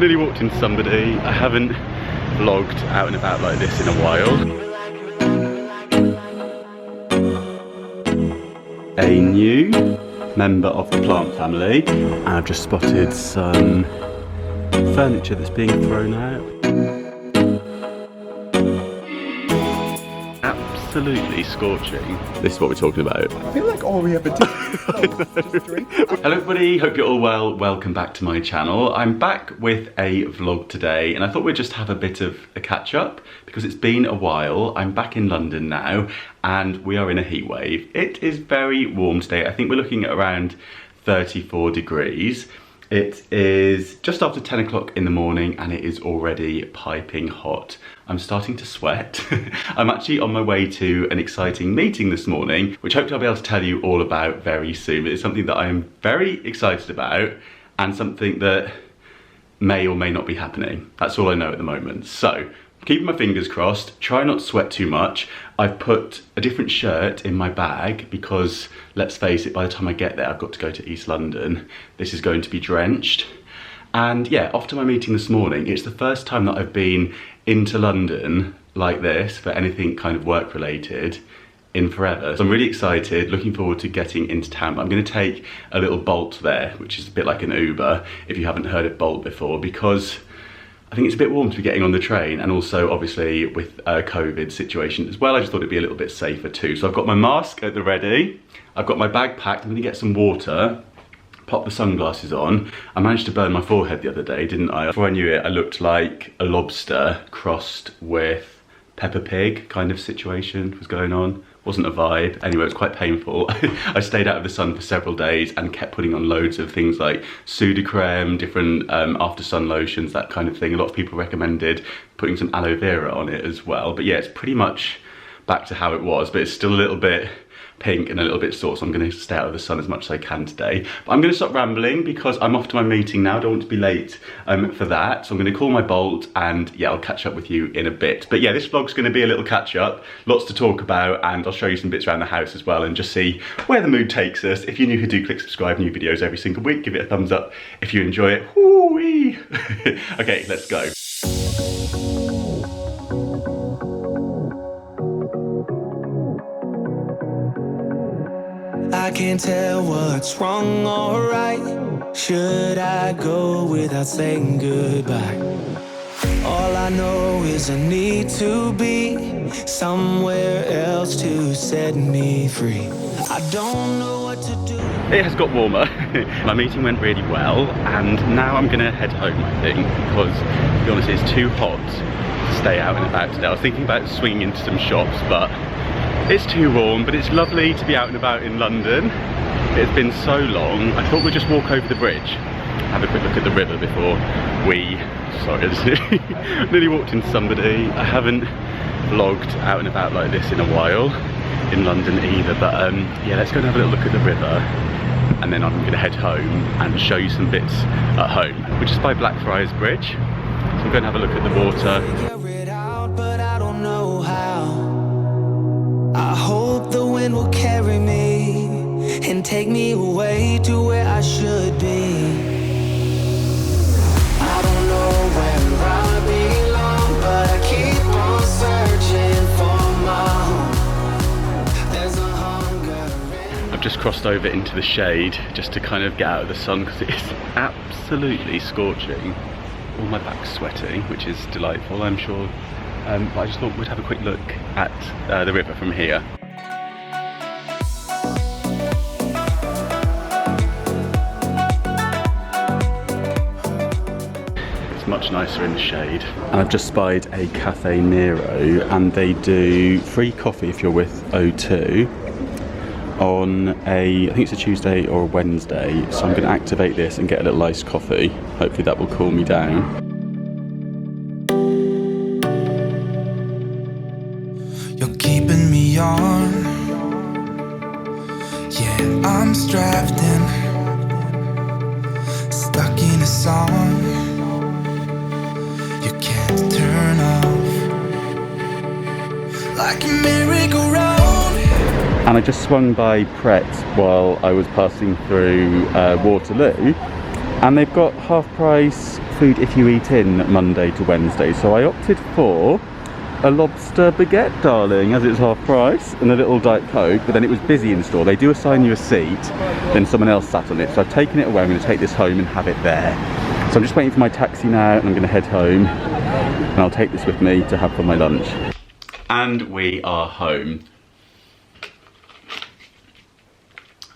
Nearly walked into somebody. I haven't vlogged out and about like this in a while. A new member of the plant family, and I've just spotted some furniture that's being thrown out. Absolutely scorching. This is what we're talking about. I feel like all we ever do is just drink. Hello everybody, hope you're all well. Welcome back to my channel. I'm back with a vlog today, and I thought we'd just have a bit of a catch up because it's been a while. I'm back in London now and we are in a heat wave. It is very warm today. I think we're looking at around 34 degrees. It is just after 10 o'clock in the morning and it is already piping hot. I'm starting to sweat. I'm actually on my way to an exciting meeting this morning, which hopefully I'll be able to tell you all about very soon. It's something that I am very excited about and something that may or may not be happening. That's all I know at the moment. So, keeping my fingers crossed, try not to sweat too much. I've put a different shirt in my bag because, let's face it, by the time I get there, I've got to go to East London. This is going to be drenched. And yeah, off to my meeting this morning. It's the first time that I've been into London like this for anything kind of work related in forever. So I'm really excited, looking forward to getting into town. I'm going to take a little Bolt there, which is a bit like an Uber, if you haven't heard of Bolt before, because I think it's a bit warm to be getting on the train, and also obviously with a COVID situation as well, I just thought it'd be a little bit safer too. So I've got my mask at the ready, I've got my bag packed, I'm going to get some water, pop the sunglasses on. I managed to burn my forehead the other day, didn't I? Before I knew it, I looked like a lobster crossed with Peppa Pig kind of situation was going on. Wasn't a vibe. Anyway, it was quite painful. I stayed out of the sun for several days and kept putting on loads of things like Sudocreme, different after sun lotions, that kind of thing. A lot of people recommended putting some aloe vera on it as well. But yeah, it's pretty much back to how it was, but it's still a little bit pink and a little bit sore, so I'm going to stay out of the sun as much as I can today. But I'm going to stop rambling because I'm off to my meeting now. I don't want to be late for that, so I'm going to call my Bolt and yeah, I'll catch up with you in a bit. But yeah, this vlog's going to be a little catch up, lots to talk about, and I'll show you some bits around the house as well and just see where the mood takes us. If you're new here, do click subscribe. New videos every single week. Give it a thumbs up if you enjoy it. Woo-wee. Okay, let's go. I can't tell what's wrong or right. Should I go without saying goodbye? All I know is I need to be somewhere else to set me free. I don't know what to do. It has got warmer. My meeting went really well and now I'm gonna head home, I think, because to be honest, it's too hot to stay out and about today. I was thinking about swinging into some shops, but it's too warm. But it's lovely to be out and about in London. It's been so long. I thought we'd just walk over the bridge, have a quick look at the river before we, sorry, I just nearly walked into somebody. I haven't vlogged out and about like this in a while in London either, but yeah, let's go and have a little look at the river and then I'm gonna head home and show you some bits at home. We're just by Blackfriars Bridge, so I'm gonna have a look at the water. I hope the wind will carry me and take me away to where I should be. I don't know where I belong, but I keep on searching for my home. There's a hunger. I've just crossed over into the shade just to kind of get out of the sun because it is absolutely scorching. All my back's sweating, which is delightful, I'm sure. But I just thought we'd have a quick look at the river from here. It's much nicer in the shade. And I've just spied a Cafe Nero and they do free coffee if you're with O2 on I think it's a Tuesday or a Wednesday. So I'm going to activate this and get a little iced coffee. Hopefully that will cool me down. You're keeping me on. Yeah, I'm strapped in, stuck in a song you can't turn off, like a merry-go-round. And I just swung by Pret while I was passing through Waterloo, And they've got half price food if you eat in Monday to Wednesday. So I opted for a lobster baguette, darling, as it's half price, and a little Diet Coke, but then it was busy in store. They do assign you a seat, then someone else sat on it. So I've taken it away. I'm going to take this home and have it there. So I'm just waiting for my taxi now, and I'm going to head home, and I'll take this with me to have for my lunch. And we are home.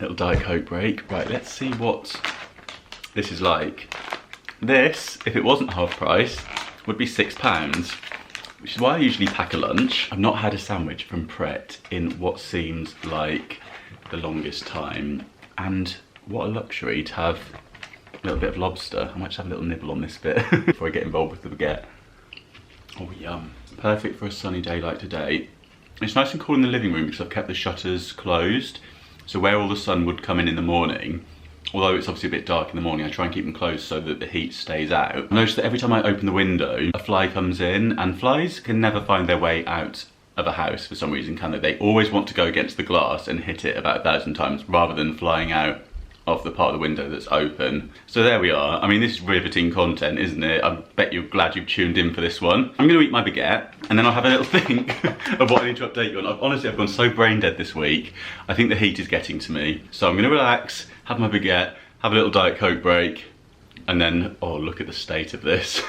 Little Diet Coke break. Right, let's see what this is like. This, if it wasn't half price, would be £6, which is why I usually pack a lunch. I've not had a sandwich from Pret in what seems like the longest time. And what a luxury to have a little bit of lobster. I might just have a little nibble on this bit before I get involved with the baguette. Oh, yum. Perfect for a sunny day like today. It's nice and cool in the living room because I've kept the shutters closed. So where all the sun would come in the morning, although it's obviously a bit dark in the morning, I try and keep them closed so that the heat stays out. I notice that every time I open the window, a fly comes in, and flies can never find their way out of a house for some reason, can they? They always want to go against the glass and hit it about 1,000 times rather than flying out of the part of the window that's open. So there we are. I mean, this is riveting content, isn't it? I bet you're glad you've tuned in for this one. I'm gonna eat my baguette and then I'll have a little think of what I need to update you on. Honestly, I've gone so brain dead this week. I think the heat is getting to me. So I'm gonna relax, have my baguette, have a little Diet Coke break, and then, oh, look at the state of this.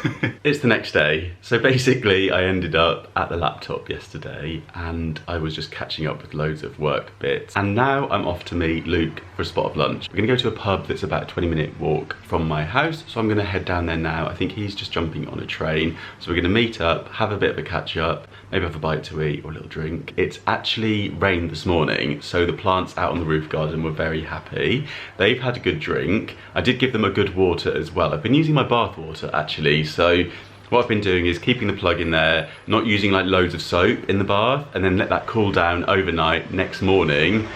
It's the next day. So basically I ended up at the laptop yesterday and I was just catching up with loads of work bits. And now I'm off to meet Luke for a spot of lunch. We're gonna go to a pub that's about a 20-minute walk from my house. So I'm gonna head down there now. I think he's just jumping on a train. So we're gonna meet up, have a bit of a catch up, maybe have a bite to eat or a little drink. It's actually rained this morning, so the plants out on the roof garden were very happy. They've had a good drink. I did give them a good water as well. I've been using my bath water actually, so what I've been doing is keeping the plug in there, not using like loads of soap in the bath, and then let that cool down overnight. Next morning,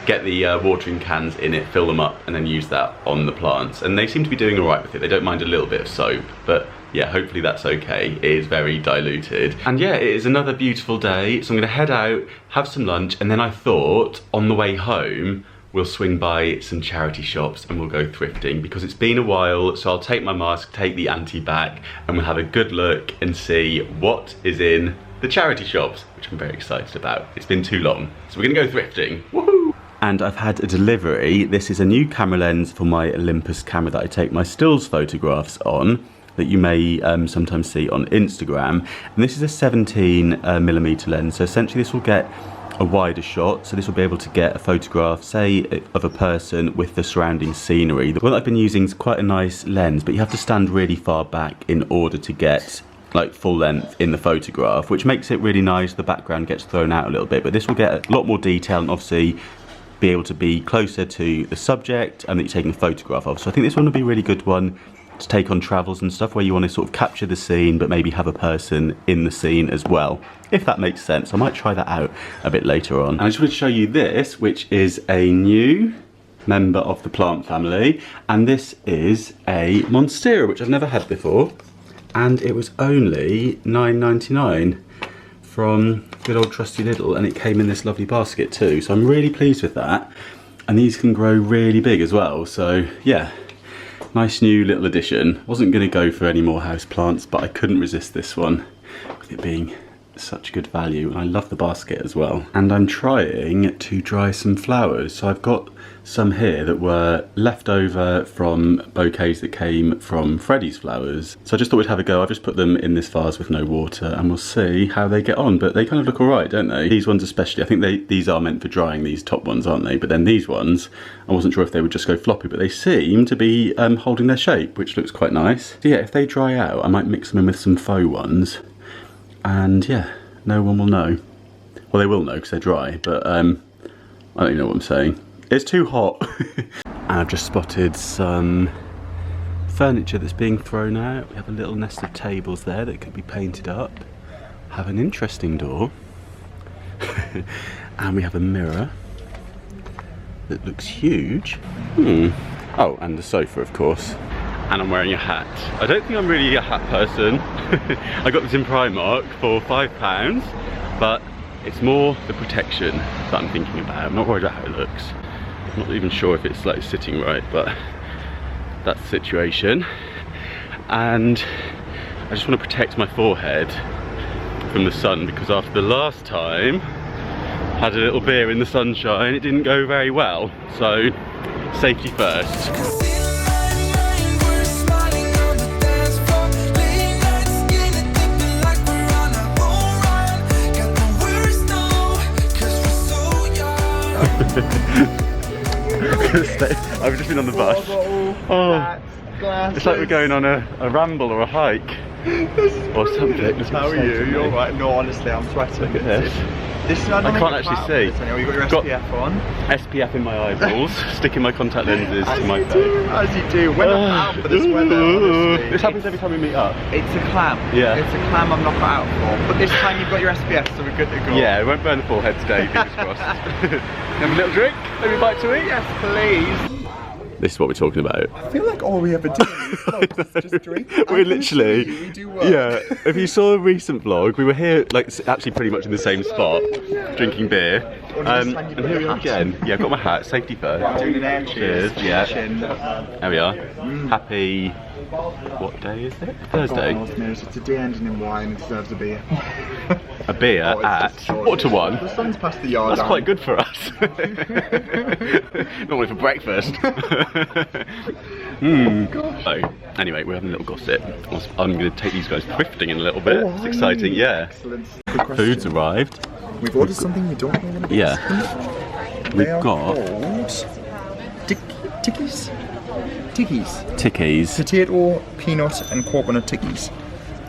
get the watering cans in it, fill them up, and then use that on the plants. And they seem to be doing all right with it. They don't mind a little bit of soap, but yeah, hopefully that's okay. It is very diluted. And yeah, it is another beautiful day. So I'm gonna head out, have some lunch, and then I thought on the way home, we'll swing by some charity shops and we'll go thrifting because it's been a while. So I'll take my mask, take the ante back, and we'll have a good look and see what is in the charity shops, which I'm very excited about. It's been too long. So we're gonna go thrifting. Woohoo! And I've had a delivery. This is a new camera lens for my Olympus camera that I take my stills photographs on, that you may sometimes see on Instagram. And this is a 17mm lens. So essentially this will get a wider shot, so this will be able to get a photograph, say, of a person with the surrounding scenery. The one that I've been using is quite a nice lens, but you have to stand really far back in order to get like full length in the photograph, which makes it really nice. The background gets thrown out a little bit, but this will get a lot more detail and obviously be able to be closer to the subject and that you're taking a photograph of. So I think this one will be a really good one to take on travels and stuff where you want to sort of capture the scene but maybe have a person in the scene as well, if that makes sense. I might try that out a bit later on. And I just want to show you this, which is a new member of the plant family, and this is a Monstera, which I've never had before, and it was only £9.99 from good old trusty Lidl, and it came in this lovely basket too, so I'm really pleased with that. And these can grow really big as well, so yeah, nice new little addition. Wasn't going to go for any more house plants, but I couldn't resist this one with it being such good value, and I love the basket as well. And I'm trying to dry some flowers, so I've got some here that were left over from bouquets that came from Freddie's flowers, so I just thought we'd have a go. I've just put them in this vase with no water and we'll see how they get on, but they kind of look alright, don't they? These ones especially, I think these are meant for drying, these top ones, aren't they? But then these ones, I wasn't sure if they would just go floppy, but they seem to be holding their shape, which looks quite nice. So yeah, if they dry out, I might mix them in with some faux ones, and yeah, no one will know. Well, they will know because they're dry, but I don't even know what I'm saying. It's too hot. And I've just spotted some furniture that's being thrown out. We have a little nest of tables there that could be painted up. Have an interesting door. And we have a mirror that looks huge. Oh, and the sofa, of course. And I'm wearing a hat. I don't think I'm really a hat person. I got this in Primark for £5, but it's more the protection that I'm thinking about. I'm not worried about how it looks. I'm not even sure if it's like sitting right, but that's the situation. And I just want to protect my forehead from the sun, because after the last time had a little beer in the sunshine, it didn't go very well. So safety first. I've just been on the bus. Oh, it's like we're going on a ramble or a hike or something. How are you? You're alright? No, honestly, I'm sweating. Look at this. I can't actually see. You've got your SPF on. SPF in my eyeballs, sticking my contact lenses to my face. As you do. When I'm out for this weather, honestly. This happens every time we meet up. It's a clam. Yeah. It's a clam I'm not cut out for. But this time you've got your SPF, so we're good to go. Yeah, it won't burn the forehead today, fingers crossed. Have a little drink? Maybe a bite to eat? Yes, please. This is what we're talking about. I feel like all we ever do is just drink. We're literally, we do work. yeah, if you saw a recent vlog, we were here, like, actually pretty much in the same spot, drinking beer. And here we are again. Yeah, I've got my hat, safety first. Doing an air cheers. Yeah. Chin. There we are. Happy, what day is it? Thursday. God knows, it's a day ending in wine, it deserves a beer. A beer at quarter to 1. The sun's past the yard. That's quite good for us. Normally for breakfast. So, anyway, we're having a little gossip. I'm going to take these guys thrifting in a little bit. It's exciting, yeah. Excellent. Food's arrived. We've ordered something we don't know what it is. Yeah. We've got called tikkies. tikkies. Potato, peanut, and coconut tikkies.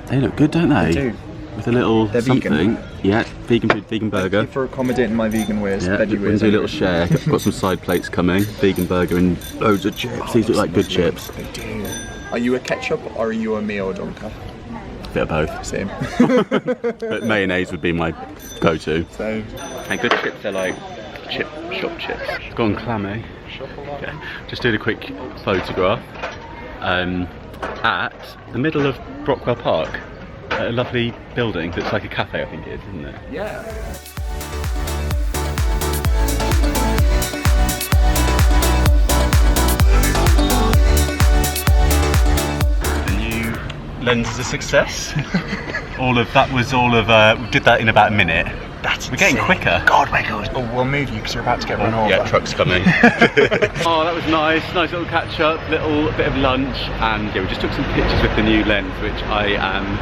They look good, don't they? They do. With a little They're something. vegan. Yeah, vegan food, vegan burger. Thank you for accommodating my vegan ways, Yeah, veggie we're going ways. to do a little share. Got some side plates coming. Vegan burger and loads of chips. These look like good chips. They do. Are you a ketchup or are you a mayo dunker? Bit of both. Same. But mayonnaise would be my go-to. So, And good chips are like shop chips. It's gone clammy. Yeah. Just doing a quick photograph at the middle of Brockwell Park. A lovely building that's like a cafe, I think it is, isn't it? yeah. The new lens is a success. We did that in about a minute. We're getting quicker. God, we're good. Oh, we'll move you because you're about to get run over. Yeah, truck's coming. Oh, that was nice. Nice little catch up, little bit of lunch, and yeah, we just took some pictures with the new lens, which I am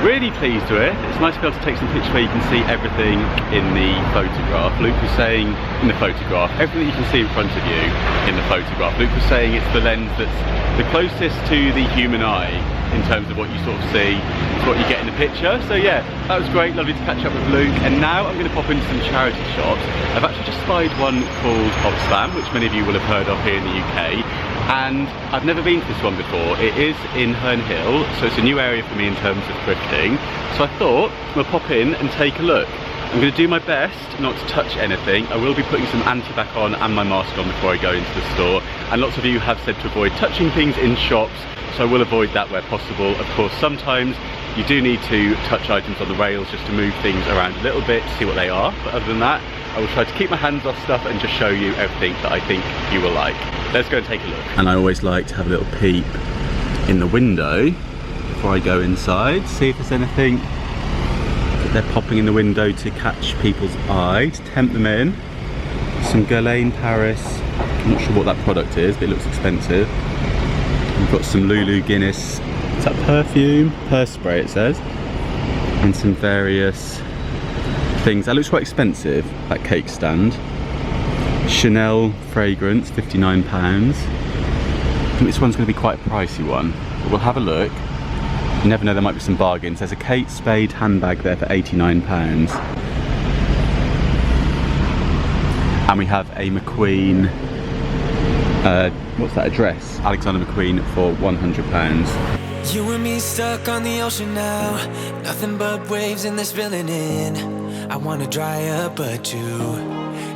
really pleased with. It's nice to be able to take some pictures where you can see everything in the photograph. Luke was saying in the photograph, everything you can see in front of you in the photograph. Luke was saying it's the lens that's the closest to the human eye in terms of what you sort of see, it's what you get in the picture. So yeah, that was great, lovely to catch up with Luke. And now I'm going to pop into some charity shops. I've actually just spied one called Oxfam, which many of you will have heard of here in the UK. And I've never been to this one before. It is in Herne Hill, so it's a new area for me in terms of thrifting. So I thought we'll pop in and take a look. I'm going to do my best not to touch anything. I will be putting some anti-bac on and my mask on before I go into the store. And lots of you have said to avoid touching things in shops, so I will avoid that where possible. Of course, sometimes you do need to touch items on the rails just to move things around a little bit to see what they are. But other than that, I will try to keep my hands off stuff and just show you everything that I think you will like. Let's go and take a look. And I always like to have a little peep in the window before I go inside, see if there's anything that they're popping in the window to catch people's eye, to tempt them in. Some Guerlain Paris, I'm not sure what that product is, but it looks expensive. We've got some Lulu Guinness, is that perfume? Purse spray it says. And some various things. That looks quite expensive, that cake stand. Chanel fragrance, £59. I think this one's going to be quite a pricey one, but we'll have a look. You never know, there might be some bargains. There's a Kate Spade handbag there for £89. And we have a McQueen, what's that, a dress? Alexander McQueen for £100. You and me stuck on the ocean now, nothing but waves and they're spilling in. I wanna dry up but you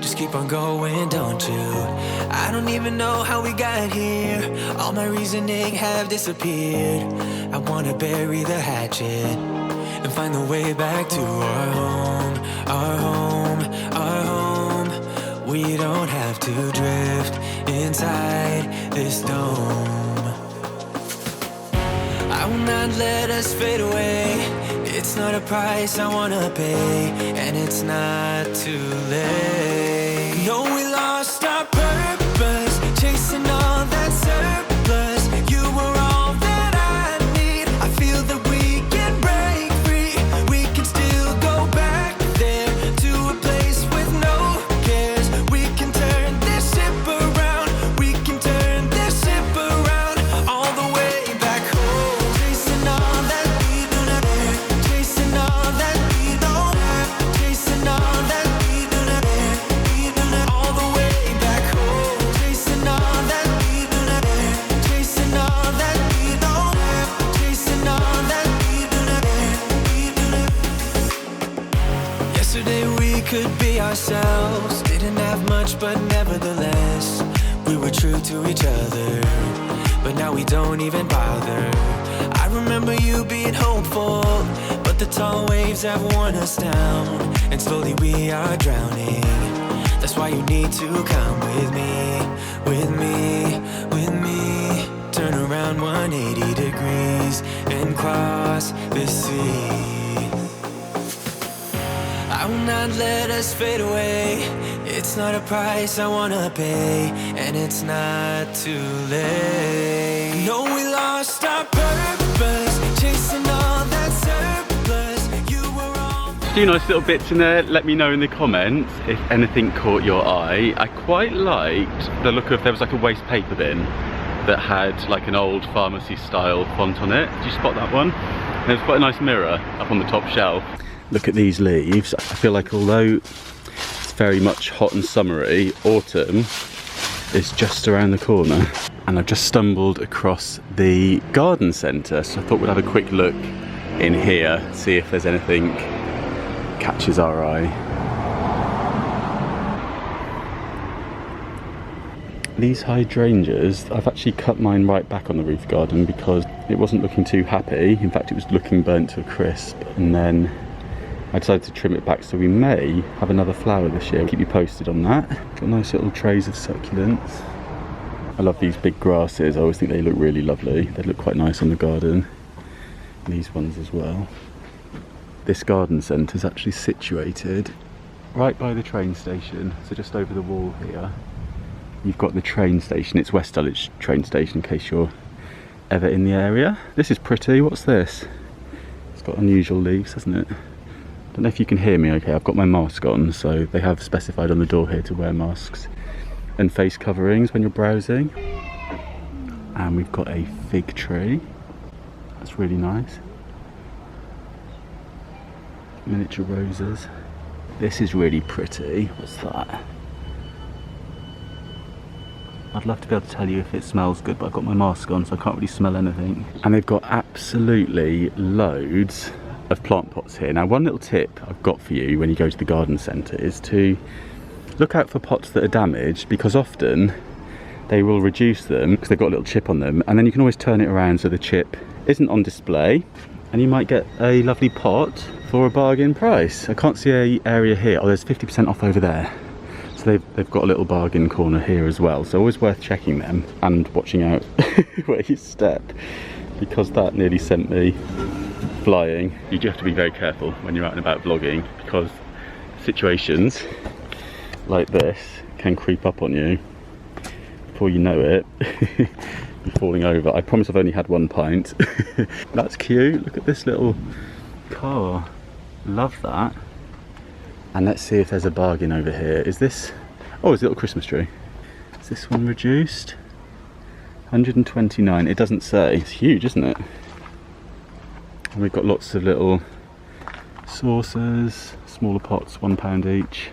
just keep on going, don't you? I don't even know how we got here, all my reasoning have disappeared. I wanna bury the hatchet and find the way back to our home, our home, our home. We don't have to drift inside this dome. will not let us fade away. It's not a price I wanna pay, and it's not too late. No, we lost our purpose, chasing all that surplus. You were all that I need. I feel that we can break free. We can still go back there to a place with no cares. We can turn this ship around. We can turn this ship around all the way back home. Chasing all that we do not dare. Chasing all that we don't have. Chasing all that we do not dare. We do not all the way back home. Chasing all that we do not dare. Chasing all that we don't have. Chasing all that we do not dare. We do not. Yesterday we could be ourselves. Didn't have much, but nevertheless we were true to each other. But now we don't even bother. I remember you being hopeful, but the tall waves have worn us down, and slowly we are drowning. That's why you need to come with me, with me, with me. Turn around 180 degrees and cross the sea. I will not let us fade away. It's not a price I wanna pay, and it's not too late. No, we lost our purpose, chasing all that surplus. You were all. A few nice little bits in there. Let me know in the comments if anything caught your eye. I quite liked the look of, there was like a waste paper bin that had like an old pharmacy style font on it. Did you spot that one? And there's quite a nice mirror up on the top shelf. Look at these leaves. I feel like although it's very much hot and summery, autumn is just around the corner. And I've just stumbled across the garden centre, so I thought we'd have a quick look in here, see if there's anything catches our eye. These hydrangeas, I've actually cut mine right back on the roof garden because it wasn't looking too happy. In fact, it was looking burnt to a crisp, and then I decided to trim it back, so we may have another flower this year. I'll keep you posted on that. Got nice little trays of succulents. I love these big grasses. I always think they look really lovely. They look quite nice on the garden. And these ones as well. This garden centre is actually situated right by the train station, so just over the wall here. You've got the train station. It's West Dulwich train station, in case you're ever in the area. This is pretty. What's this? It's got unusual leaves, hasn't it? Don't know if you can hear me okay. I've got my mask on, so they have specified on the door here to wear masks and face coverings when you're browsing. And we've got a fig tree. That's really nice. Miniature roses. This is really pretty. What's that? I'd love to be able to tell you if it smells good, but I've got my mask on, so I can't really smell anything. And they've got absolutely loads of plant pots here. Now, one little tip I've got for you when you go to the garden centre is to look out for pots that are damaged, because often they will reduce them because they've got a little chip on them, and then you can always turn it around so the chip isn't on display, and you might get a lovely pot for a bargain price. I can't see an area here. Oh, there's 50% off over there. So they've got a little bargain corner here as well, so always worth checking them and watching out where you step, because that nearly sent me flying. You do have to be very careful when you're out and about vlogging, because situations like this can creep up on you. Before you know it, you're falling over. I promise I've only had one pint. That's cute. Look at this little car. Love that. And let's see if there's a bargain over here. Is this... oh, it's a little Christmas tree. Is this one reduced? 129. It doesn't say. It's huge, isn't it? And we've got lots of little saucers, smaller pots, £1 each.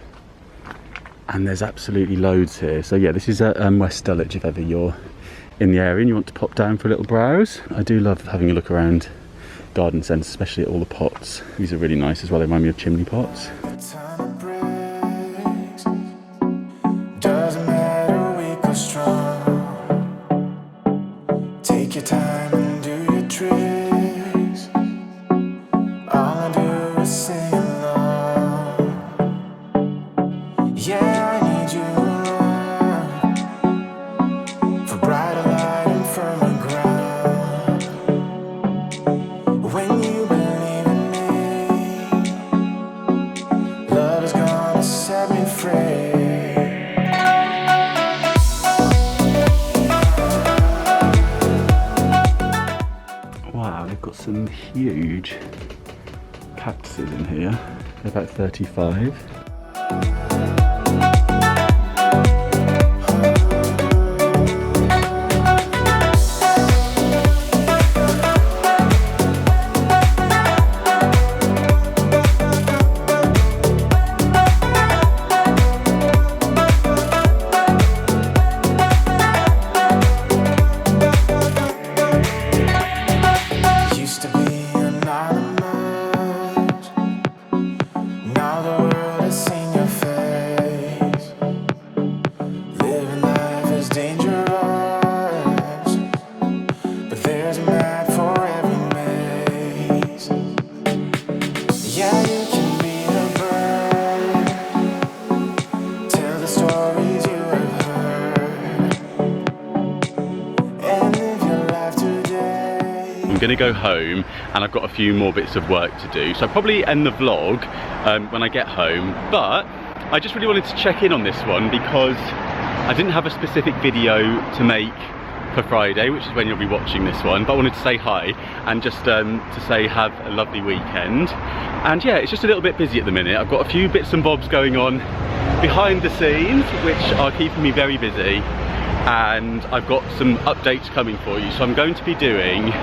And there's absolutely loads here. So yeah, this is at West Dulwich if ever you're in the area and you want to pop down for a little browse. I do love having a look around garden centres, especially at all the pots. These are really nice as well. They remind me of chimney pots. Doesn't matter, weak or strong. Take your time and do your tricks. All I do is sing along. Yeah, I need you around for brighter light and firmer ground. got some huge cactuses in here. They're about 35. I'm gonna go home and I've got a few more bits of work to do, so I'll probably end the vlog when I get home, but I just really wanted to check in on this one because I didn't have a specific video to make for Friday, which is when you'll be watching this one, but I wanted to say hi and just to say have a lovely weekend. And yeah, it's just a little bit busy at the minute. I've got a few bits and bobs going on behind the scenes which are keeping me very busy, and I've got some updates coming for you. So I'm going to be doing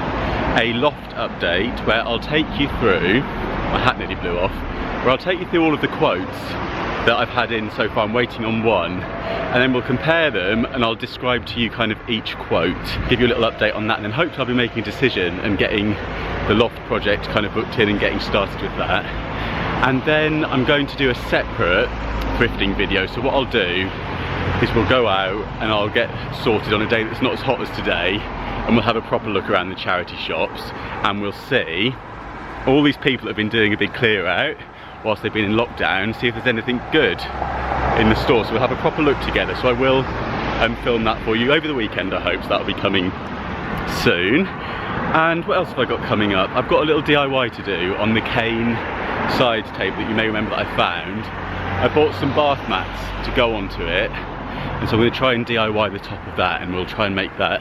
a loft update where I'll take you through, my hat nearly blew off, where I'll take you through all of the quotes that I've had in so far. I'm waiting on one, and then we'll compare them and I'll describe to you kind of each quote, give you a little update on that, and then hopefully I'll be making a decision and getting the loft project kind of booked in and getting started with that. And then I'm going to do a separate thrifting video. So what I'll do is we'll go out and I'll get sorted on a day that's not as hot as today, and we'll have a proper look around the charity shops and we'll see all these people that have been doing a big clear out whilst they've been in lockdown, see if there's anything good in the store. So we'll have a proper look together. So I will film that for you over the weekend, I hope, so that'll be coming soon. And what else have I got coming up? I've got a little DIY to do on the cane side table that you may remember that I found. I bought some bath mats to go onto it, and so I'm going to try and DIY the top of that, and we'll try and make that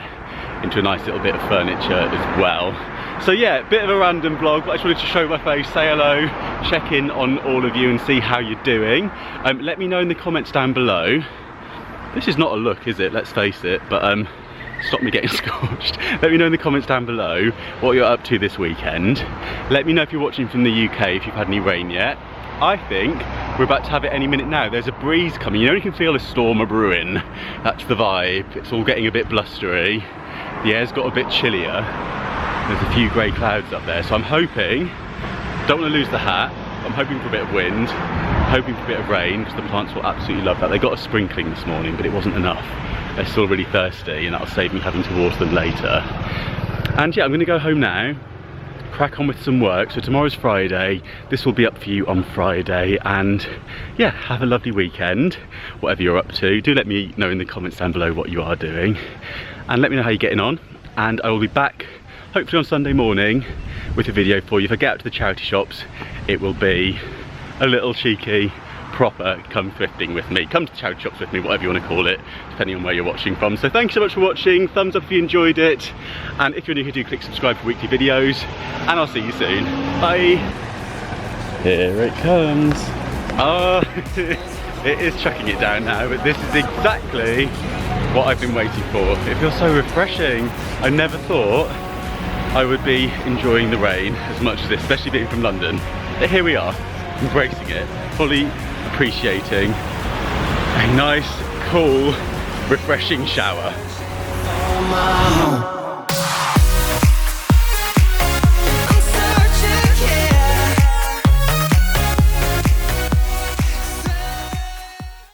into a nice little bit of furniture as well. So yeah, bit of a random vlog, but I just wanted to show my face, say hello, check in on all of you and see how you're doing. Let me know in the comments down below. This is not a look, is it? Let's face it, but stop me getting scorched. Let me know in the comments down below what you're up to this weekend. Let me know if you're watching from the UK, if you've had any rain yet. I think we're about to have it any minute now. There's a breeze coming. You know, you can feel a storm of brewing. That's the vibe. It's all getting a bit blustery. The air's got a bit chillier. There's a few grey clouds up there. So I'm hoping, don't want to lose the hat, I'm hoping for a bit of wind, hoping for a bit of rain, because the plants will absolutely love that. They got a sprinkling this morning, but it wasn't enough. They're still really thirsty, and that'll save me having to water them later. And yeah, I'm gonna go home now, crack on with some work. So tomorrow's Friday, this will be up for you on Friday, and yeah, have a lovely weekend, whatever you're up to. Do let me know in the comments down below what you are doing, and let me know how you're getting on, and I will be back hopefully on Sunday morning with a video for you. If I get out to the charity shops, it will be a little cheeky, proper come thrifting with me, come to the charity shops with me, whatever you want to call it, depending on where you're watching from. So thank you so much for watching, thumbs up if you enjoyed it, and if you're new here, do click subscribe for weekly videos, and I'll see you soon. Bye. Here it comes. Oh, it is chucking it down now, but this is exactly what I've been waiting for. It feels so refreshing. I never thought I would be enjoying the rain as much as this, especially being from London. But here we are, embracing it, fully appreciating a nice, cool, refreshing shower.